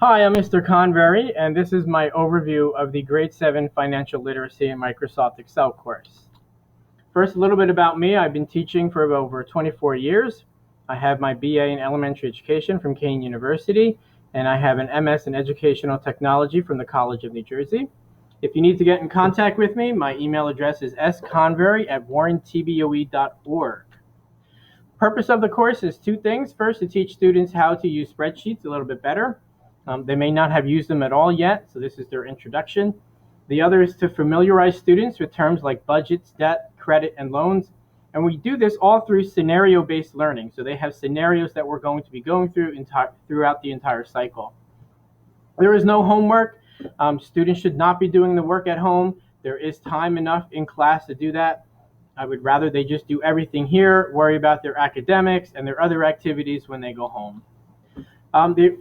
Hi, I'm Mr. Convery, and this is my overview of the Grade 7 Financial Literacy and Microsoft Excel course. First, a little bit about me. I've been teaching for over 24 years. I have my BA in Elementary Education from Kean University, and I have an MS in Educational Technology from the College of New Jersey. If you need to get in contact with me, my email address is sconvery@warrentboe.org. Purpose of the course is two things. First, to teach students how to use spreadsheets a little bit better. They may not have used them at all yet, so this is their introduction. The other is to familiarize students with terms like budgets, debt, credit, and loans. And we do this all through scenario-based learning. So they have scenarios that we're going to be going through throughout the entire cycle. There is no homework. Students should not be doing the work at home. There is time enough in class to do that. I would rather they just do everything here, worry about their academics and their other activities when they go home.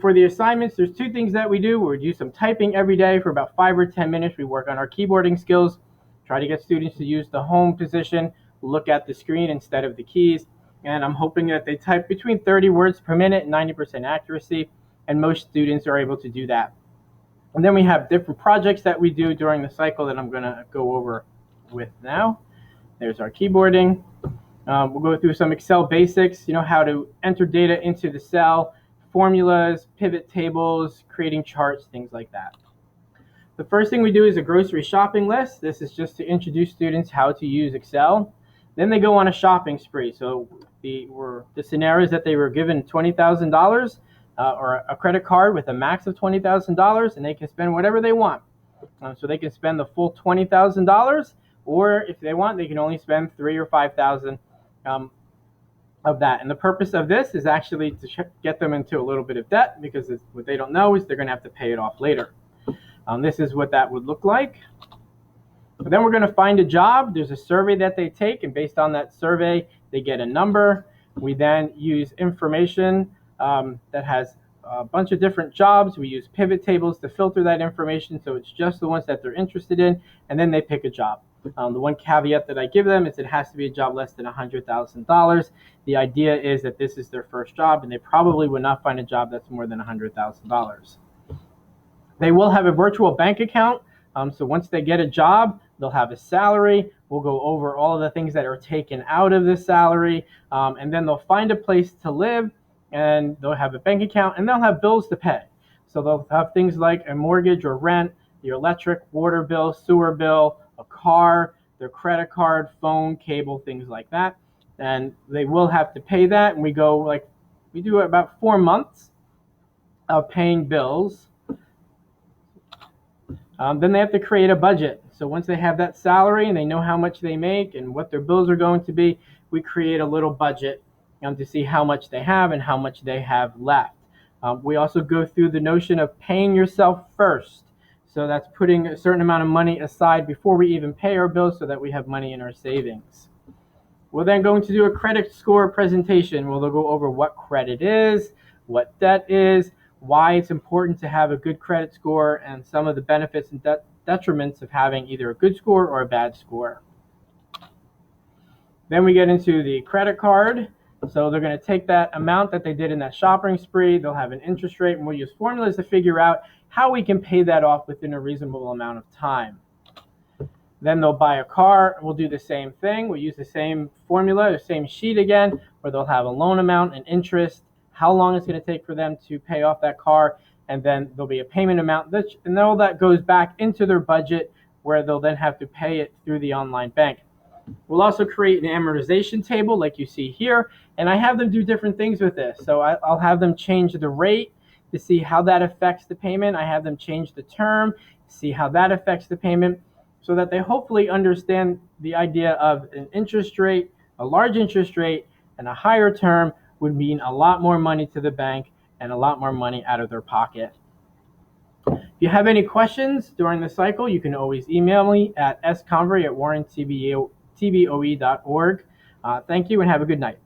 For the assignments, there's two things that we do. We do some typing every day for about 5 or 10 minutes. We work on our keyboarding skills, try to get students to use the home position, look at the screen instead of the keys. And I'm hoping that they type between 30 words per minute, 90% accuracy, and most students are able to do that. And then we have different projects that we do during the cycle that I'm going to go over with now. There's our keyboarding. We'll go through some Excel basics, how to enter data into the cell, formulas, pivot tables, creating charts, things like that. The first thing we do is a grocery shopping list. This is just to introduce students how to use Excel. Then they go on a shopping spree. So the scenario is that they were given $20,000 or a credit card with a max of $20,000, and they can spend whatever they want. So they can spend the full $20,000, or if they want, they can only spend $3,000 or $5,000 of that. And the purpose of this is actually to get them into a little bit of debt, because what they don't know is they're going to have to pay it off later. This is what that would look like. But then we're going to find a job. There's a survey that they take, and based on that survey, they get a number. We then use information that has a bunch of different jobs. We use pivot tables to filter that information, so it's just the ones that they're interested in, and then they pick a job. The one caveat that I give them is it has to be a job less than $100,000. The idea is that this is their first job, and they probably would not find a job that's more than $100,000. They will have a virtual bank account. So once they get a job, they'll have a salary. We'll go over all of the things that are taken out of the salary, and then they'll find a place to live, and they'll have a bank account, and they'll have bills to pay. So they'll have things like a mortgage or rent, your electric, water bill, sewer bill, a car, their credit card, phone, cable, things like that. And they will have to pay that. And we do about 4 months of paying bills. Then they have to create a budget. So once they have that salary and they know how much they make and what their bills are going to be, we create a little budget to see how much they have and how much they have left. We also go through the notion of paying yourself first. So that's putting a certain amount of money aside before we even pay our bills so that we have money in our savings. We're then going to do a credit score presentation where they'll go over what credit is, what debt is, why it's important to have a good credit score, and some of the benefits and detriments of having either a good score or a bad score. Then we get into the credit card. So they're going to take that amount that they did in that shopping spree, they'll have an interest rate, and we'll use formulas to figure out how we can pay that off within a reasonable amount of time. Then they'll buy a car. We'll do the same thing. We'll use the same formula, the same sheet again, where they'll have a loan amount and interest, how long it's going to take for them to pay off that car, and then there'll be a payment amount, and all that goes back into their budget where they'll then have to pay it through the online bank. We'll also create an amortization table like you see here, and I have them do different things with this. So I'll have them change the rate to see how that affects the payment. I have them change the term, see how that affects the payment, so that they hopefully understand the idea of an interest rate, a large interest rate, and a higher term would mean a lot more money to the bank and a lot more money out of their pocket. If you have any questions during the cycle, you can always email me at sconvery@warrentboe.org. Thank you and have a good night.